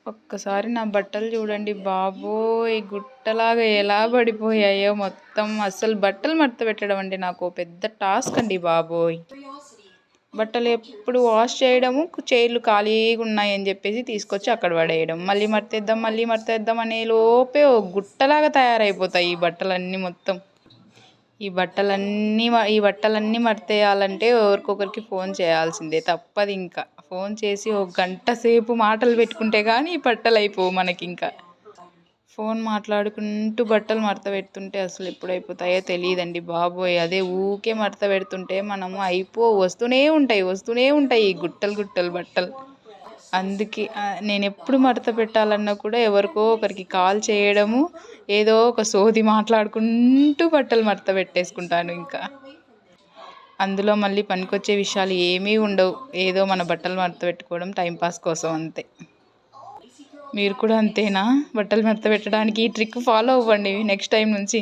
ఒక్కసారి నా బట్టలు చూడండి బాబోయ్! గుట్టలాగా ఎలా పడిపోయాయో మొత్తం. అసలు బట్టలు మడత పెట్టడం అంటే నాకు పెద్ద టాస్క్ అండి బాబోయ్! బట్టలు ఎప్పుడు వాష్ చేయడము, చైర్లు ఖాళీగా ఉన్నాయని చెప్పేసి తీసుకొచ్చి అక్కడ పడేయడం. మళ్ళీ మడతేద్దాం అనే లోపే ఓ గుట్టలాగా తయారైపోతాయి ఈ బట్టలన్నీ మొత్తం. ఈ బట్టలన్నీ మడతేయాలంటే ఎవరికొకరికి ఫోన్ చేయాల్సిందే, తప్పదు ఇంకా. ఫోన్ చేసి ఒక గంట సేపు మాటలు పెట్టుకుంటే కానీ ఈ బట్టలు అయిపోవు మనకింకా. ఫోన్ మాట్లాడుకుంటూ బట్టలు మడత పెడుతుంటే అసలు ఎప్పుడైపోతాయో తెలియదండి బాబోయ్! అదే ఊకే మడత పెడుతుంటే మనము వస్తూనే ఉంటాయి ఈ గుట్టలు బట్టలు. అందుకే నేను ఎప్పుడు మడత పెట్టాలన్నా కూడా ఎవరికో ఒకరికి కాల్ చేయడము, ఏదో ఒక సోది మాట్లాడుకుంటూ బట్టలు మడత పెట్టేసుకుంటాను ఇంకా. అందులో మళ్ళీ పనికొచ్చే విషయాలు ఏమీ ఉండవు. ఏదో మన బట్టలు మడత పెట్టుకోవడం టైంపాస్ కోసం అంతే. మీరు కూడా అంతేనా? బట్టలు మడత పెట్టడానికి ఈ ట్రిక్ ఫాలో అవ్వండి నెక్స్ట్ టైం నుంచి.